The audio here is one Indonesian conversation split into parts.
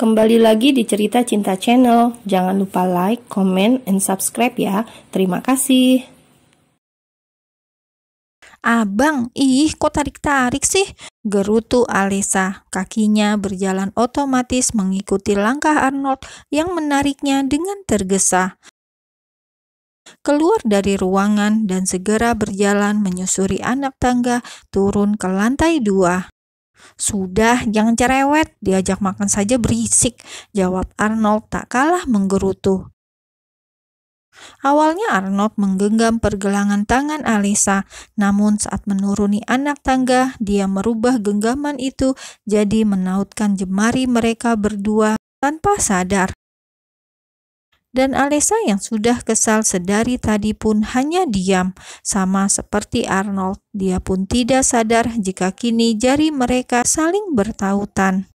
Kembali lagi di Cerita Cinta Channel. Jangan lupa like, comment, and subscribe ya. Terima kasih. Abang, kok tarik-tarik sih? Gerutu Alesa. Kakinya berjalan otomatis mengikuti langkah Arnold yang menariknya dengan tergesa. Keluar dari ruangan dan segera berjalan menyusuri anak tangga turun ke lantai 2. Sudah, jangan cerewet, diajak makan saja berisik, jawab Arnold tak kalah menggerutu. Awalnya Arnold menggenggam pergelangan tangan Alesa, namun saat menuruni anak tangga, dia merubah genggaman itu jadi menautkan jemari mereka berdua tanpa sadar. Dan Alesa yang sudah kesal sedari tadi pun hanya diam, sama seperti Arnold. Dia pun tidak sadar jika kini jari mereka saling bertautan.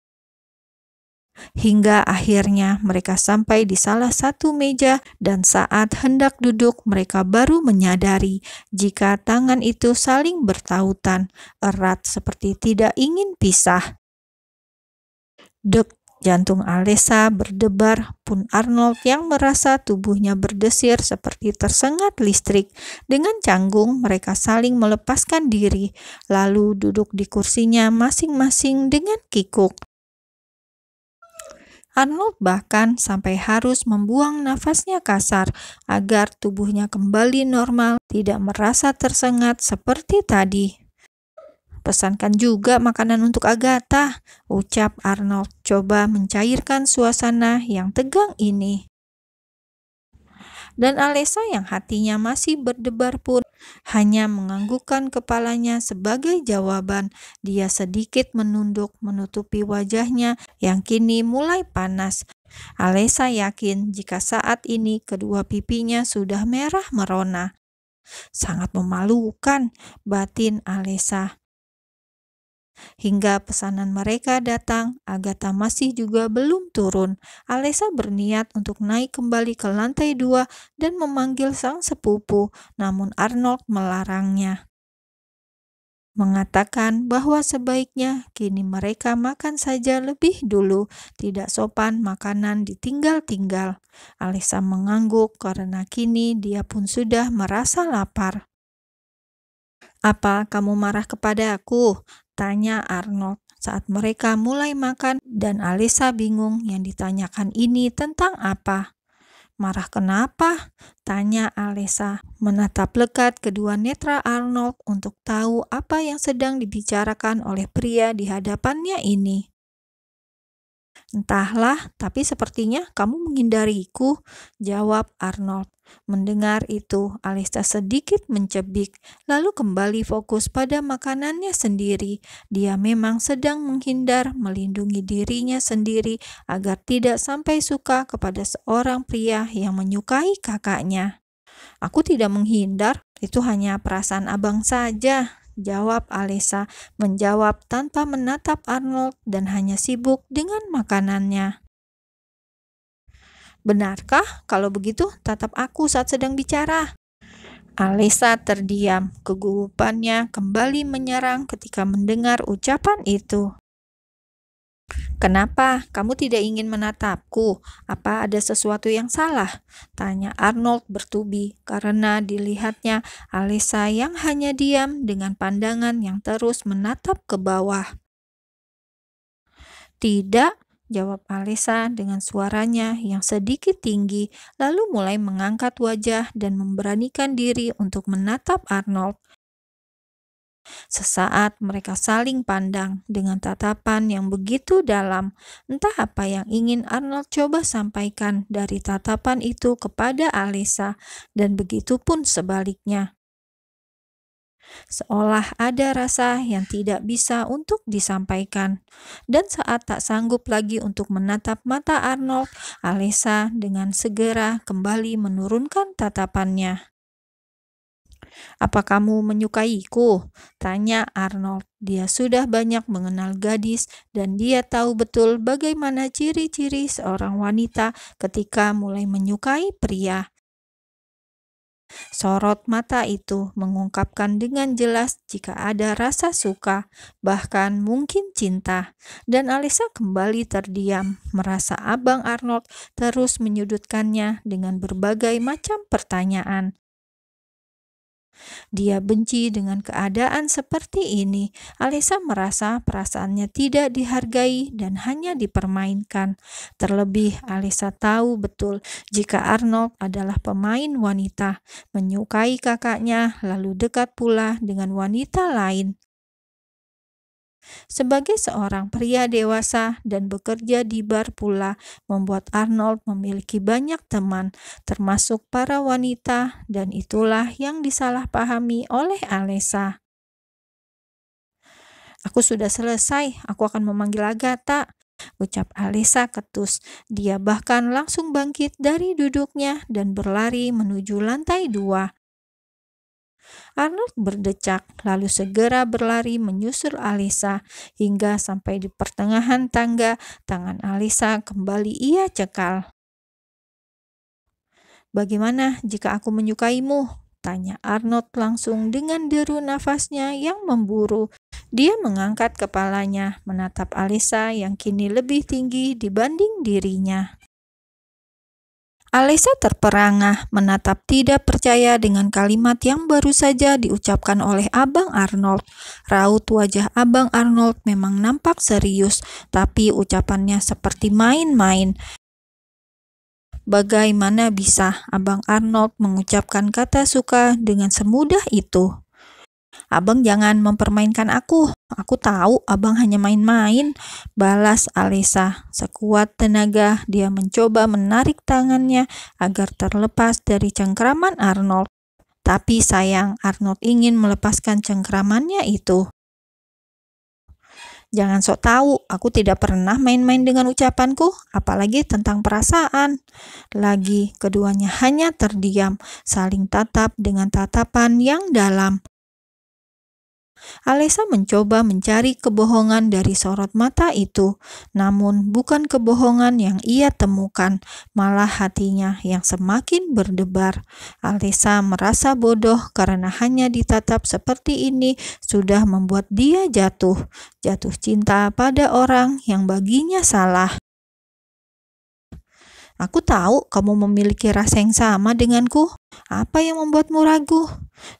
Hingga akhirnya mereka sampai di salah satu meja dan saat hendak duduk mereka baru menyadari jika tangan itu saling bertautan, erat seperti tidak ingin pisah. Dek, jantung Alesa berdebar, pun Arnold yang merasa tubuhnya berdesir seperti tersengat listrik. Dengan canggung mereka saling melepaskan diri, lalu duduk di kursinya masing-masing dengan kikuk. Arnold bahkan sampai harus membuang nafasnya kasar agar tubuhnya kembali normal, tidak merasa tersengat seperti tadi. Pesankan juga makanan untuk Agatha, ucap Arnold, coba mencairkan suasana yang tegang ini. Dan Alesa yang hatinya masih berdebar pun hanya menganggukkan kepalanya sebagai jawaban. Dia sedikit menunduk menutupi wajahnya yang kini mulai panas. Alesa yakin jika saat ini kedua pipinya sudah merah merona. Sangat memalukan, batin Alesa. Hingga pesanan mereka datang, Agatha masih juga belum turun. Alesa berniat untuk naik kembali ke lantai 2 dan memanggil sang sepupu, namun Arnold melarangnya. Mengatakan bahwa sebaiknya kini mereka makan saja lebih dulu, tidak sopan makanan ditinggal-tinggal. Alesa mengangguk karena kini dia pun sudah merasa lapar. "Apa kamu marah kepada aku?" tanya Arnold saat mereka mulai makan dan Alesa bingung yang ditanyakan ini tentang apa. "Marah kenapa?" tanya Alesa, menatap lekat kedua netra Arnold untuk tahu apa yang sedang dibicarakan oleh pria di hadapannya ini. "Entahlah, tapi sepertinya kamu menghindariku," jawab Arnold. Mendengar itu, Alesa sedikit mencebik, lalu kembali fokus pada makanannya sendiri. Dia memang sedang menghindar, melindungi dirinya sendiri agar tidak sampai suka kepada seorang pria yang menyukai kakaknya. "Aku tidak menghindar, itu hanya perasaan abang saja," jawab Alesa, menjawab tanpa menatap Arnold dan hanya sibuk dengan makanannya. "Benarkah? Kalau begitu, tatap aku saat sedang bicara." Alesa terdiam, kegugupannya kembali menyerang ketika mendengar ucapan itu. "Kenapa kamu tidak ingin menatapku? Apa ada sesuatu yang salah?" tanya Arnold bertubi karena dilihatnya Alesa yang hanya diam dengan pandangan yang terus menatap ke bawah. "Tidak," jawab Alesa dengan suaranya yang sedikit tinggi, lalu mulai mengangkat wajah dan memberanikan diri untuk menatap Arnold. Sesaat mereka saling pandang dengan tatapan yang begitu dalam. Entah apa yang ingin Arnold coba sampaikan dari tatapan itu kepada Alesa, dan begitu pun sebaliknya. Seolah ada rasa yang tidak bisa untuk disampaikan. Dan saat tak sanggup lagi untuk menatap mata Arnold, Alesa dengan segera kembali menurunkan tatapannya. "Apa kamu menyukaiku?" tanya Arnold. Dia sudah banyak mengenal gadis dan dia tahu betul bagaimana ciri-ciri seorang wanita ketika mulai menyukai pria. Sorot mata itu mengungkapkan dengan jelas jika ada rasa suka, bahkan mungkin cinta. Dan Alisa kembali terdiam, merasa Abang Arnold terus menyudutkannya dengan berbagai macam pertanyaan. Dia benci dengan keadaan seperti ini. Alisa merasa perasaannya tidak dihargai dan hanya dipermainkan. Terlebih, Alisa tahu betul jika Arnold adalah pemain wanita, menyukai kakaknya, lalu dekat pula dengan wanita lain. Sebagai seorang pria dewasa dan bekerja di bar pula, membuat Arnold memiliki banyak teman, termasuk para wanita, dan itulah yang disalahpahami oleh Alisa. "Aku sudah selesai, aku akan memanggil Agatha," ucap Alisa ketus. Dia bahkan langsung bangkit dari duduknya dan berlari menuju lantai 2. Arnold berdecak, lalu segera berlari menyusul Alisa hingga sampai di pertengahan tangga. Tangan Alisa kembali ia cekal. "Bagaimana jika aku menyukaimu?" tanya Arnold langsung dengan deru nafasnya yang memburu. Dia mengangkat kepalanya, menatap Alisa yang kini lebih tinggi dibanding dirinya. Alisa terperangah, menatap tidak percaya dengan kalimat yang baru saja diucapkan oleh Abang Arnold. Raut wajah Abang Arnold memang nampak serius, tapi ucapannya seperti main-main. Bagaimana bisa Abang Arnold mengucapkan kata suka dengan semudah itu? "Abang jangan mempermainkan aku. Aku tahu abang hanya main-main," balas Alisa. Sekuat tenaga dia mencoba menarik tangannya agar terlepas dari cengkraman Arnold. Tapi sayang, Arnold ingin melepaskan cengkramannya itu. "Jangan sok tahu, aku tidak pernah main-main dengan ucapanku, apalagi tentang perasaan." Lagi, keduanya hanya terdiam, saling tatap dengan tatapan yang dalam. Alisa mencoba mencari kebohongan dari sorot mata itu, namun bukan kebohongan yang ia temukan, malah hatinya yang semakin berdebar. Alisa merasa bodoh karena hanya ditatap seperti ini sudah membuat dia jatuh cinta pada orang yang baginya salah. "Aku tahu kamu memiliki rasa yang sama denganku. Apa yang membuatmu ragu?"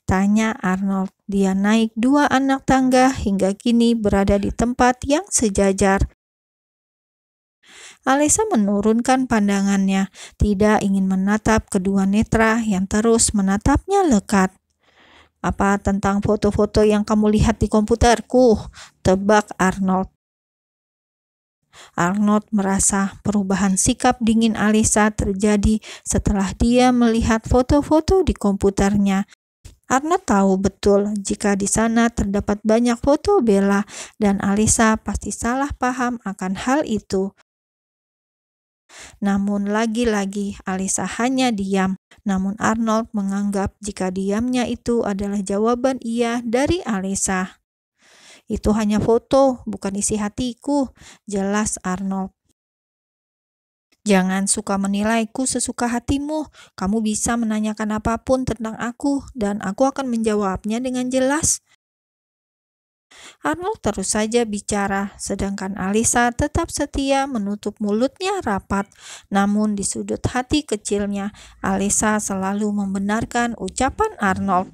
tanya Arnold. Dia naik 2 anak tangga hingga kini berada di tempat yang sejajar. Alisa menurunkan pandangannya, tidak ingin menatap kedua netra yang terus menatapnya lekat. "Apa tentang foto-foto yang kamu lihat di komputerku?" tebak Arnold. Arnold merasa perubahan sikap dingin Alisa terjadi setelah dia melihat foto-foto di komputernya. Arnold tahu betul jika di sana terdapat banyak foto Bella dan Alisa pasti salah paham akan hal itu. Namun lagi-lagi Alisa hanya diam. Namun Arnold menganggap jika diamnya itu adalah jawaban iya dari Alisa. "Itu hanya foto, bukan isi hatiku," jelas Arnold. "Jangan suka menilaiku sesuka hatimu. Kamu bisa menanyakan apapun tentang aku, dan aku akan menjawabnya dengan jelas." Arnold terus saja bicara, sedangkan Alisa tetap setia menutup mulutnya rapat. Namun di sudut hati kecilnya, Alisa selalu membenarkan ucapan Arnold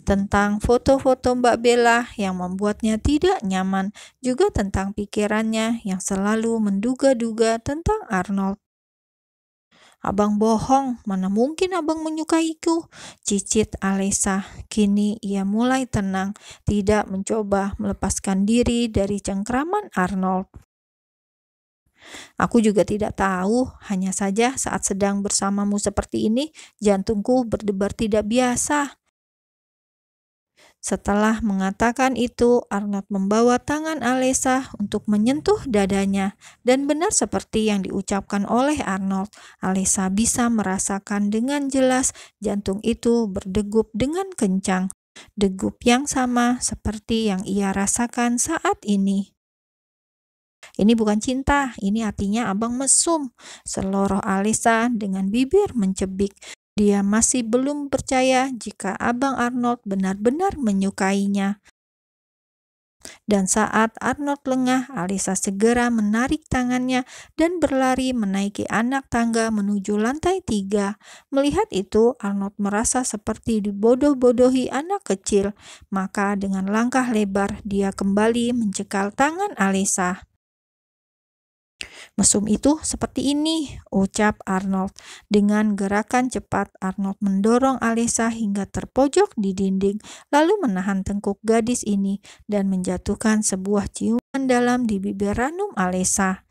tentang foto-foto Mbak Bella yang membuatnya tidak nyaman, juga tentang pikirannya yang selalu menduga-duga tentang Arnold. "Abang bohong, mana mungkin abang menyukaiku?" cicit Alisa. Kini ia mulai tenang, tidak mencoba melepaskan diri dari cengkraman Arnold. "Aku juga tidak tahu, hanya saja saat sedang bersamamu seperti ini, jantungku berdebar tidak biasa." Setelah mengatakan itu, Arnold membawa tangan Alisa untuk menyentuh dadanya. Dan benar seperti yang diucapkan oleh Arnold, Alisa bisa merasakan dengan jelas jantung itu berdegup dengan kencang. Degup yang sama seperti yang ia rasakan saat ini. "Ini bukan cinta, ini artinya abang mesum," seloroh Alisa dengan bibir mencebik. Dia masih belum percaya jika Abang Arnold benar-benar menyukainya. Dan saat Arnold lengah, Alisa segera menarik tangannya dan berlari menaiki anak tangga menuju lantai 3. Melihat itu, Arnold merasa seperti dibodoh-bodohi anak kecil. Maka dengan langkah lebar, dia kembali mencekal tangan Alisa. "Mesum itu seperti ini," ucap Arnold. Dengan gerakan cepat, Arnold mendorong Alisa hingga terpojok di dinding, lalu menahan tengkuk gadis ini dan menjatuhkan sebuah ciuman dalam di bibir ranum Alisa.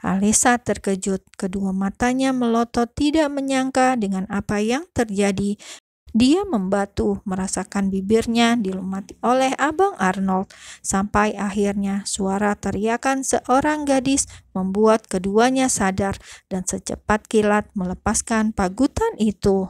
Alisa terkejut, kedua matanya melotot tidak menyangka dengan apa yang terjadi. Dia membatu, merasakan bibirnya dilumati oleh Abang Arnold, sampai akhirnya suara teriakan seorang gadis membuat keduanya sadar dan secepat kilat melepaskan pagutan itu.